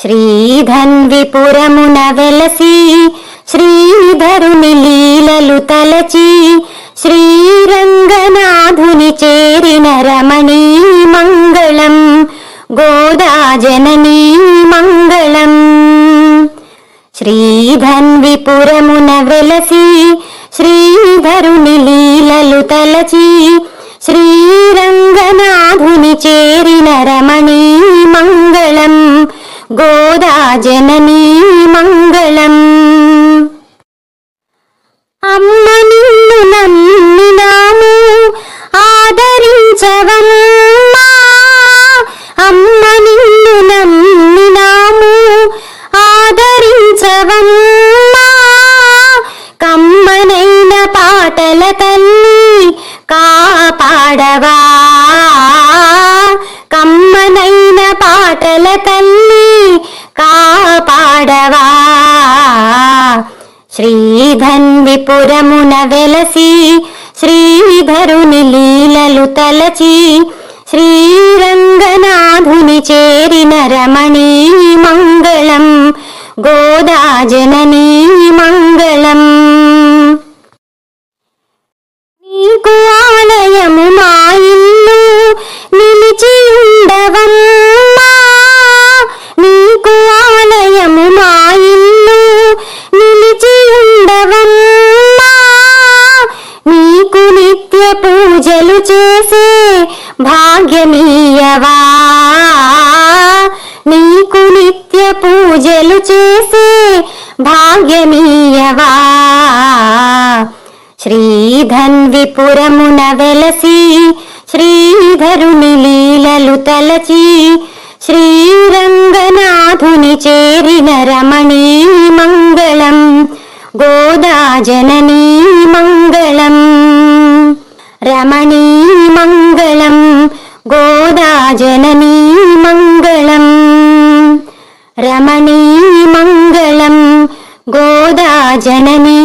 శ్రీధన్విపురమున వెలసి శ్రీధరుని లీలలు తలచి శ్రీరంగనాథుని చేరిన రమణీ మంగళం గోదా జననీ మంగళం. శ్రీధన్విపురమున వెలసి శ్రీధరుని లీలలు తలచి శ్రీరంగనాథుని చేరిన రమణీ మంగళం గోదా జననీ మంగళం. అమ్మ నిన్ను నమ్మినాము ఆదరించవమ్మా, అమ్మ నిన్ను నమ్మినాము ఆదరించవమ్మా, కమ్మనైన పాటల తల్లి కాపాడవా, కమ్మనైన పాటల తల్లి కాపాడవా. శ్రీధన్విపురమున వెలసి శ్రీధరుని లీలలు తలచి శ్రీరంగనాథుని చేరిన రమణీ మంగళం గోదా జననీ మంగళం. నీకు ఆలయము మా ఇల్లు నిలిచి ఉండవమ్మా, నీకు ఆలయము మా ఇల్లు నిలిచి ఉండవమ్మా, నీకు నిత్య పూజలు చేసే భాగ్యమీయవా, నీకు నిత్య పూజలు చేసే భాగ్యమీయవా. శ్రీధన్విపురమున వెలసి శ్రీధరుని లీలలు తలచి శ్రీరంగనాథుని చేరిన రమణీ మంగళం గోదా జననీ మంగళం. రమణీ మంగళం గోదా జననీ మంగళం. రమణీ మంగళం గోదా జననీ